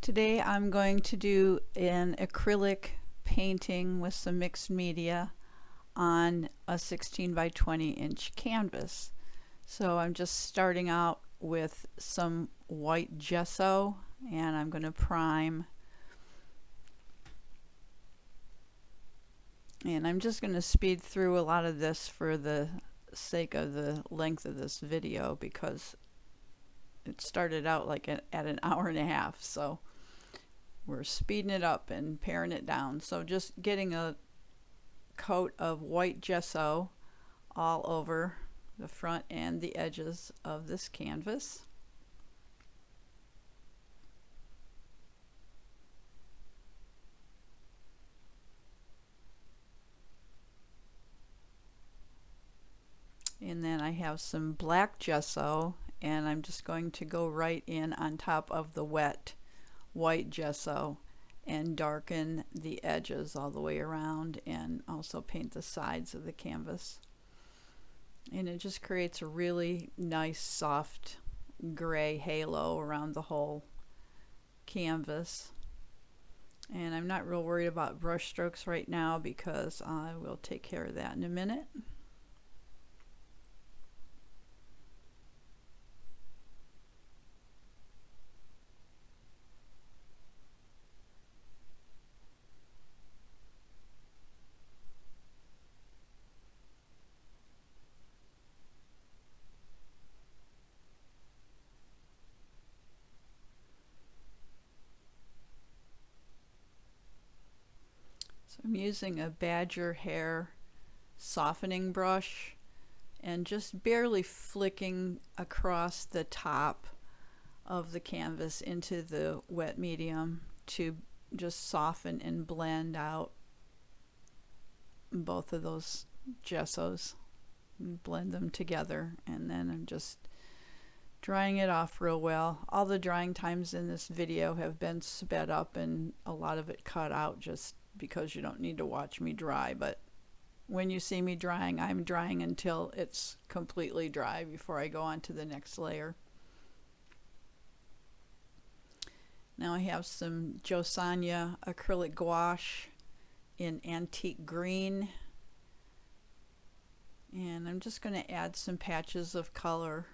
Today I'm going to do an acrylic painting with some mixed media on a 16 by 20 inch canvas. So I'm just starting out with some white gesso and I'm going to prime, and I'm just going to speed through a lot of this for the sake of the length of this video because it started out like at an hour and a half, so we're speeding it up and paring it down. So just getting a coat of white gesso all over the front and the edges of this canvas. And then I have some black gesso and I'm just going to go right in on top of the wet white gesso and darken the edges all the way around and also paint the sides of the canvas. And it just creates a really nice soft gray halo around the whole canvas. And I'm not real worried about brush strokes right now because I will take care of that in a minute. So I'm using a badger hair softening brush and just barely flicking across the top of the canvas into the wet medium to just soften and blend out both of those gessos and blend them together. And then I'm just drying it off real well. All the drying times in this video have been sped up and a lot of it cut out just because you don't need to watch me dry, but when you see me drying, I'm drying until it's completely dry before I go on to the next layer. Now I have some JoSonja acrylic gouache in antique green, and I'm just going to add some patches of color.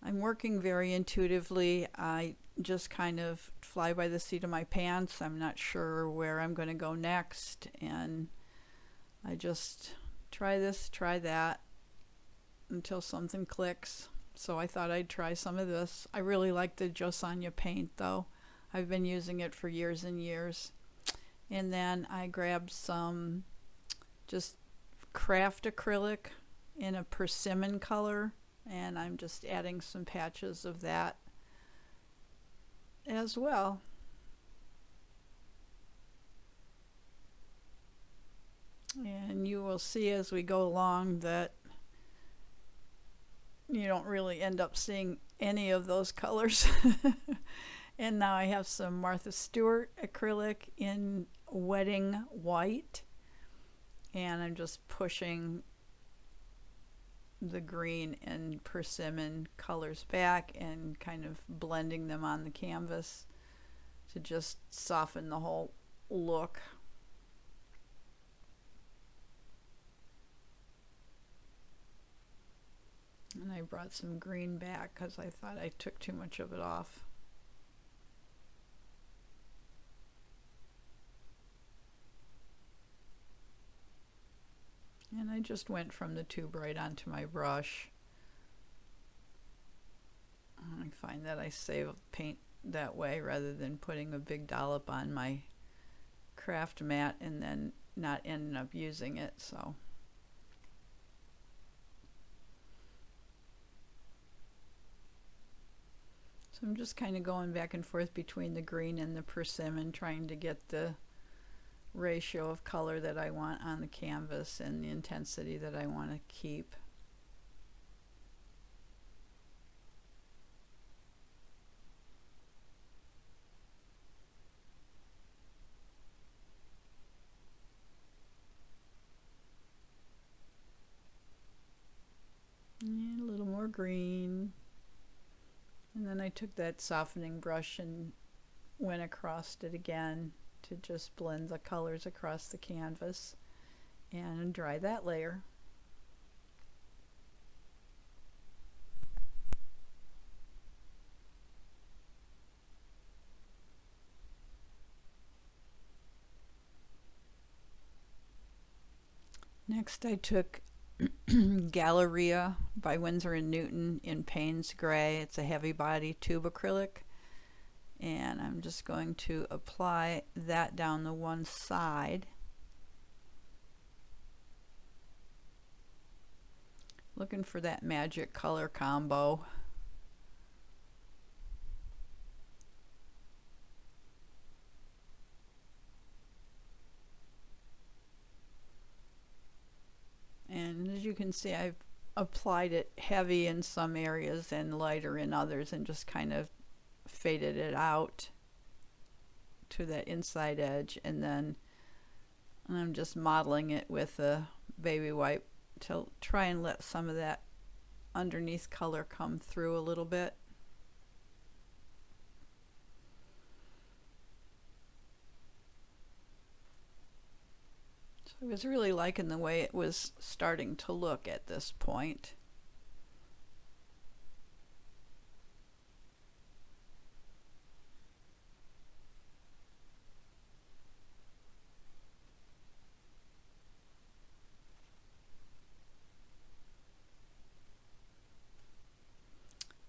I'm working very intuitively. I just kind of fly by the seat of my pants. I'm not sure where I'm going to go next, and I just try this, try that until something clicks. So I thought I'd try some of this. I really like the JoSonja paint though. I've been using it for years and years. And then I grabbed some just craft acrylic in a persimmon color, and I'm just adding some patches of that as well. And you will see as we go along that you don't really end up seeing any of those colors. And now I have some Martha Stewart acrylic in wedding white, and I'm just pushing the green and persimmon colors back and kind of blending them on the canvas to just soften the whole look. And I brought some green back because I thought I took too much of it off. And I just went from the tube right onto my brush. I find that I save paint that way rather than putting a big dollop on my craft mat and then not ending up using it. So I'm just kind of going back and forth between the green and the persimmon, trying to get the ratio of color that I want on the canvas and the intensity that I want to keep. And a little more green. And then I took that softening brush and went across it again to just blend the colors across the canvas and dry that layer. Next I took Galleria by Winsor & Newton in Payne's Gray. It's a heavy body tube acrylic, and I'm just going to apply that down the one side. Looking for that magic color combo. And as you can see, I've applied it heavy in some areas and lighter in others, and just kind of faded it out to that inside edge, and then I'm just modeling it with a baby wipe to try and let some of that underneath color come through a little bit. So I was really liking the way it was starting to look at this point.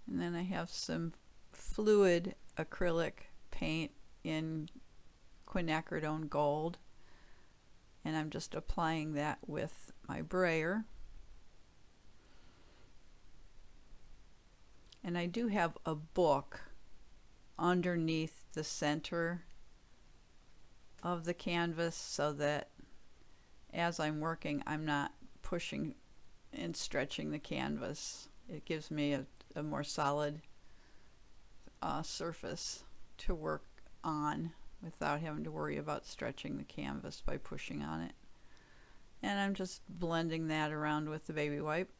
And then I have some fluid acrylic paint in quinacridone gold, and I'm just applying that with my brayer. And I do have a book underneath the center of the canvas so that as I'm working, I'm not pushing and stretching the canvas. It gives me a more solid surface to work on without having to worry about stretching the canvas by pushing on it. And I'm just blending that around with the baby wipe.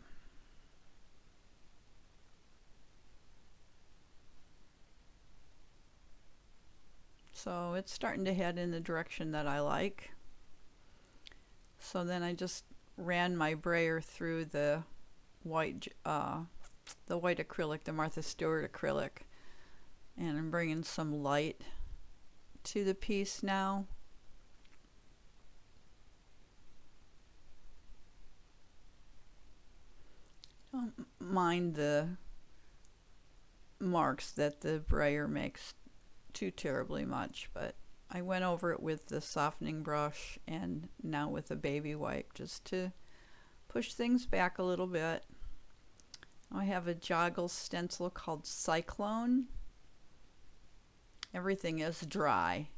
So it's starting to head in the direction that I like. So then I just ran my brayer through the white acrylic, the Martha Stewart acrylic, and I'm bringing some light to the piece now. Don't mind the marks that the brayer makes too terribly much, but I went over it with the softening brush and now with a baby wipe just to push things back a little bit. I have a joggle stencil called Cyclone. Everything is dry,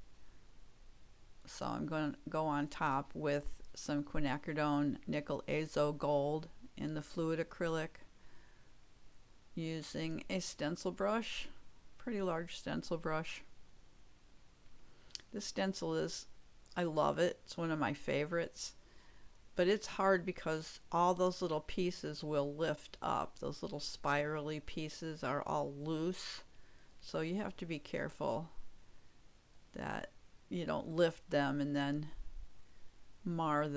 so I'm going to go on top with some quinacridone nickel azo gold in the fluid acrylic using a stencil brush, pretty large stencil brush. This stencil is, I love it, it's one of my favorites, but it's hard because all those little pieces will lift up. Those little spirally pieces are all loose, so you have to be careful that you don't lift them and then mar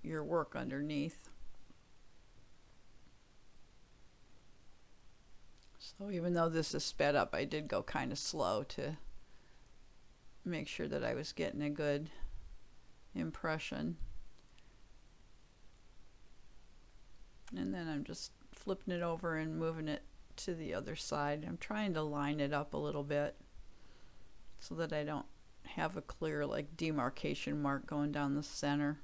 your work underneath. So even though this is sped up, I did go kind of slow to make sure that I was getting a good impression. And then I'm just flipping it over and moving it to the other side. I'm trying to line it up a little bit so that I don't have a clear like demarcation mark going down the center.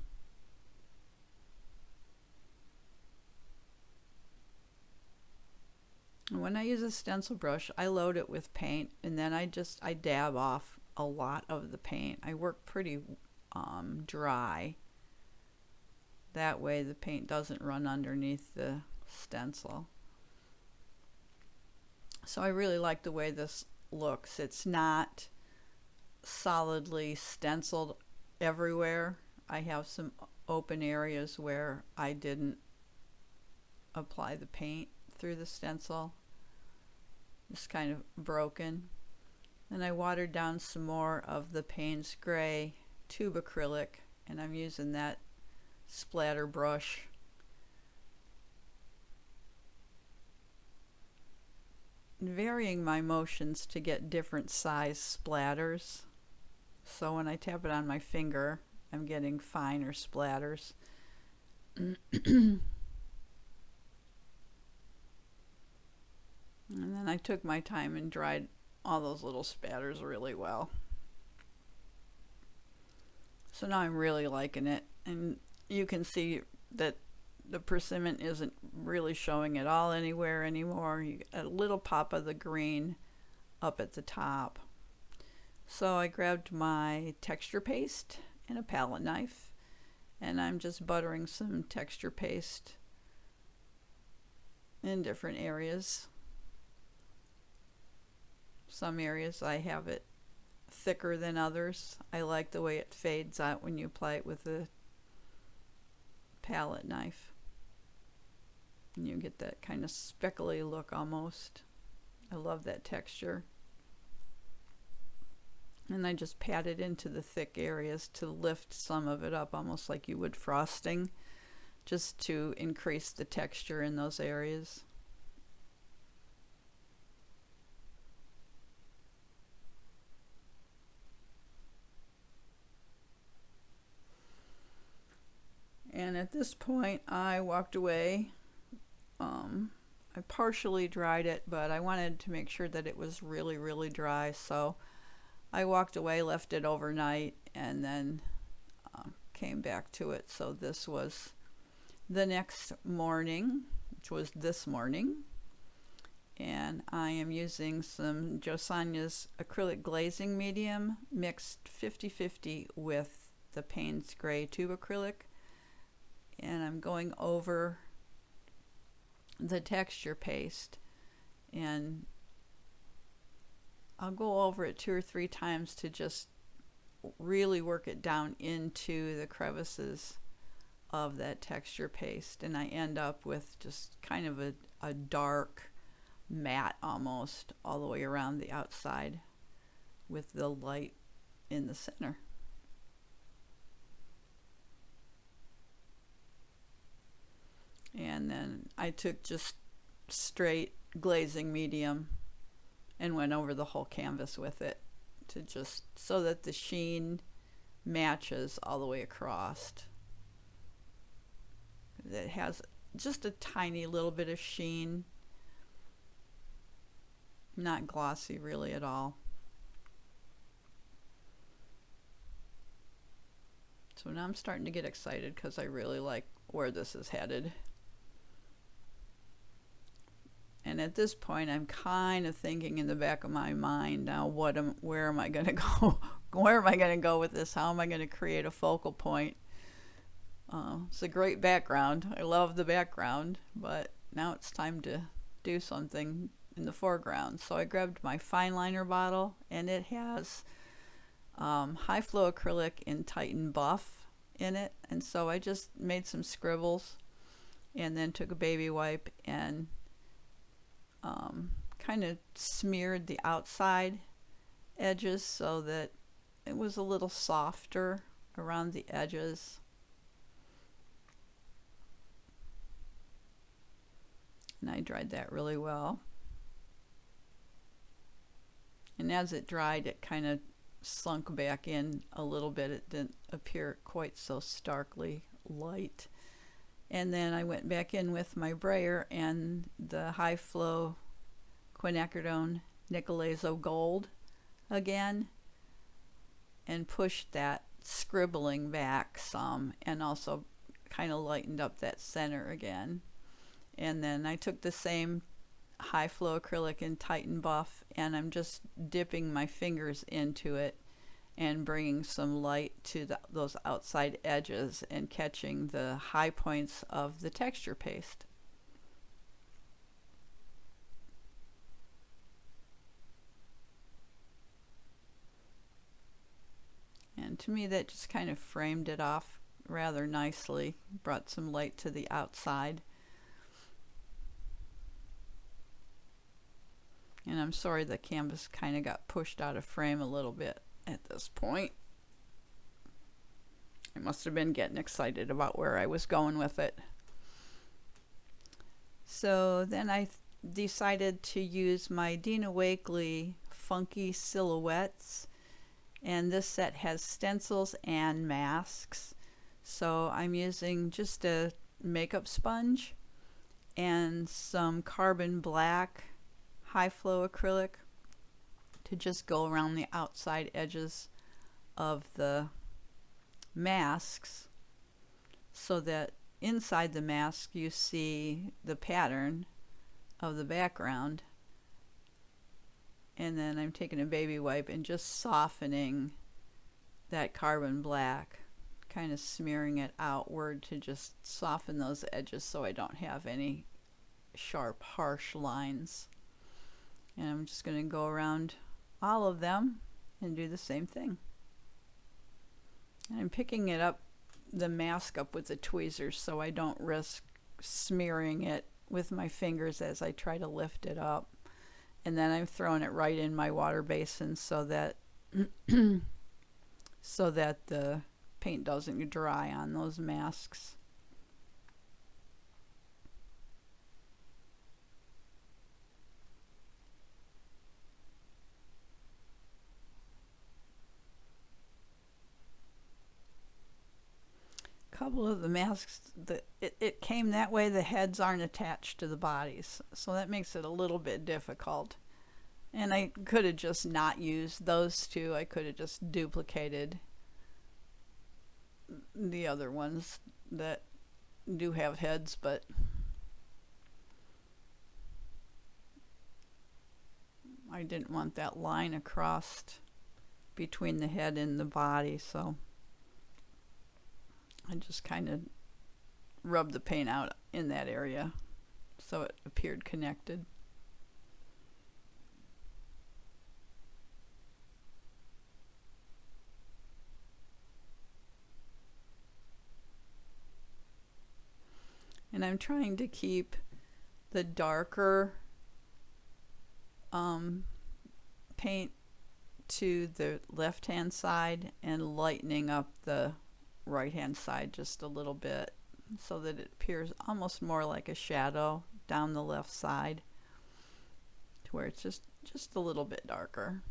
And when I use a stencil brush, I load it with paint, and then I dab off a lot of the paint. I work pretty dry. That way the paint doesn't run underneath the stencil. So I really like the way this looks. It's not solidly stenciled everywhere. I have some open areas where I didn't apply the paint through the stencil. It's kind of broken. Then I watered down some more of the Payne's Gray tube acrylic, and I'm using that splatter brush. Varying my motions to get different size splatters. So when I tap it on my finger, I'm getting finer splatters. And then I took my time and dried all those little spatters really well. So now I'm really liking it, and you can see that the persimmon isn't really showing at all anywhere anymore. You get a little pop of the green up at the top. So I grabbed my texture paste and a palette knife, and I'm just buttering some texture paste in different areas. Some areas I have it thicker than others. I like the way it fades out when you apply it with a palette knife. And you get that kind of speckly look almost. I love that texture. And I just pat it into the thick areas to lift some of it up, almost like you would frosting, just to increase the texture in those areas. And at this point I walked away. I partially dried it, but I wanted to make sure that it was really, really dry, so I walked away, left it overnight, and then came back to it. So this was the next morning, which was this morning, and I am using some JoSonja's acrylic glazing medium mixed 50-50 with the Payne's Gray tube acrylic, and I'm going over the texture paste, and I'll go over it 2 or 3 times to just really work it down into the crevices of that texture paste, and I end up with just kind of a dark matte almost all the way around the outside with the light in the center. And then I took just straight glazing medium and went over the whole canvas with it, to just so that the sheen matches all the way across. It has just a tiny little bit of sheen, not glossy really at all. So now I'm starting to get excited because I really like where this is headed. And at this point, I'm kind of thinking in the back of my mind now, where am I going to go? Where am I going to go with this? How am I going to create a focal point? It's a great background. I love the background, but now it's time to do something in the foreground. So I grabbed my fine liner bottle, and it has high flow acrylic in Titan Buff in it. And so I just made some scribbles and then took a baby wipe and kind of smeared the outside edges so that it was a little softer around the edges. And I dried that really well. And as it dried, it kind of slunk back in a little bit. It didn't appear quite so starkly light. And then I went back in with my brayer and the high flow quinacridone Nicolazo Gold again, and pushed that scribbling back some, and also kind of lightened up that center again. And then I took the same high flow acrylic in Titan Buff, and I'm just dipping my fingers into it and bringing some light to those outside edges and catching the high points of the texture paste. And to me, that just kind of framed it off rather nicely, brought some light to the outside. And I'm sorry the canvas kind of got pushed out of frame a little bit at this point. I must have been getting excited about where I was going with it. So then I decided to use my Dina Wakley Funky Silhouettes, and this set has stencils and masks. So I'm using just a makeup sponge and some carbon black high flow acrylic to just go around the outside edges of the masks, so that inside the mask you see the pattern of the background. And then I'm taking a baby wipe and just softening that carbon black, kind of smearing it outward to just soften those edges so I don't have any sharp, harsh lines. And I'm just going to go around all of them and do the same thing. And I'm picking it up, the mask up with the tweezers, so I don't risk smearing it with my fingers as I try to lift it up. And then I'm throwing it right in my water basin so that so that the paint doesn't dry on those masks. Couple of the masks, it came that way, the heads aren't attached to the bodies, so that makes it a little bit difficult. And I could have just not used those two. I could have just duplicated the other ones that do have heads, but I didn't want that line across between the head and the body, so I just kind of rubbed the paint out in that area so it appeared connected. And I'm trying to keep the darker paint to the left hand side and lightening up the right hand side just a little bit so that it appears almost more like a shadow down the left side, to where it's just a little bit darker.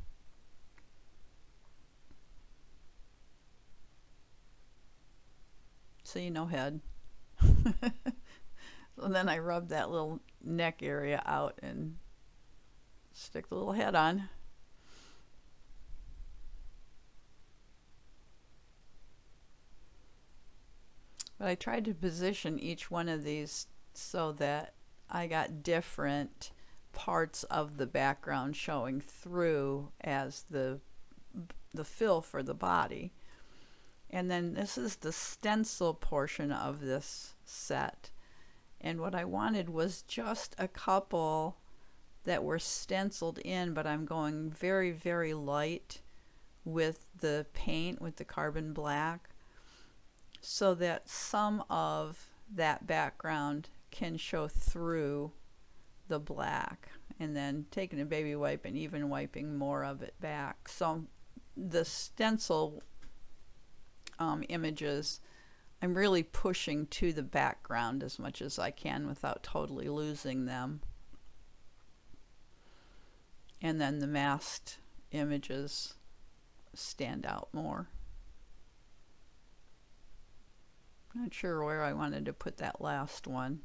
See, no head. So then I rub that little neck area out and stick the little head on. But I tried to position each one of these so that I got different parts of the background showing through as the fill for the body. And then this is the stencil portion of this set. And what I wanted was just a couple that were stenciled in, but I'm going very, very light with the paint, with the carbon black, so that some of that background can show through the black, and then taking a baby wipe and even wiping more of it back. So the stencil images, I'm really pushing to the background as much as I can without totally losing them. And then the masked images stand out more. Not sure where I wanted to put that last one.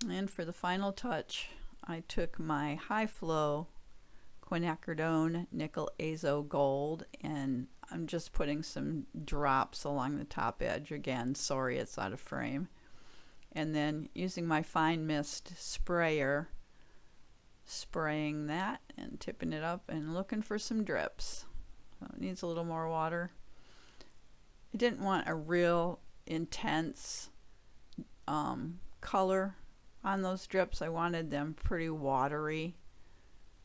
And for the final touch, I took my high flow quinacridone nickel azo gold, and I'm just putting some drops along the top edge. Again, sorry it's out of frame. And then using my fine mist sprayer, spraying that and tipping it up and looking for some drips. So it needs a little more water. I didn't want a real intense color on those drips. I wanted them pretty watery,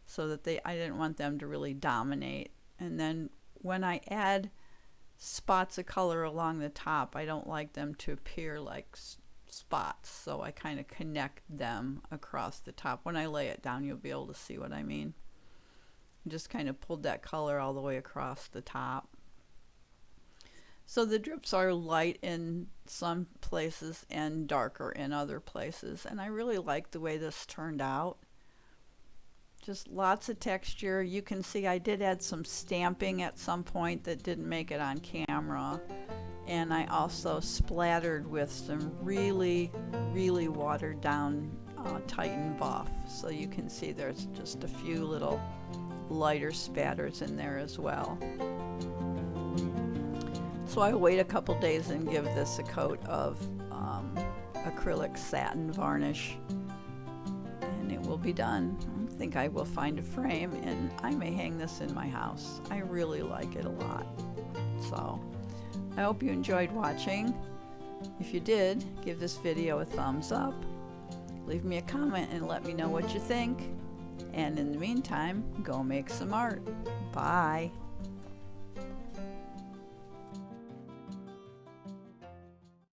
so that I didn't want them to really dominate. And then when I add spots of color along the top, I don't like them to appear like spots, so I kind of connect them across the top. When I lay it down, you'll be able to see what I mean. Just kind of pulled that color all the way across the top. So the drips are light in some places and darker in other places, and I really like the way this turned out. Just lots of texture. You can see I did add some stamping at some point that didn't make it on camera, and I also splattered with some really watered down Titan buff, so you can see there's just a few little lighter spatters in there as well. So I wait a couple days and give this a coat of acrylic satin varnish, and it will be done. I think I will find a frame and I may hang this in my house. I really like it a lot. So I hope you enjoyed watching. If you did, give this video a thumbs up, leave me a comment and let me know what you think, and in the meantime, go make some art. Bye.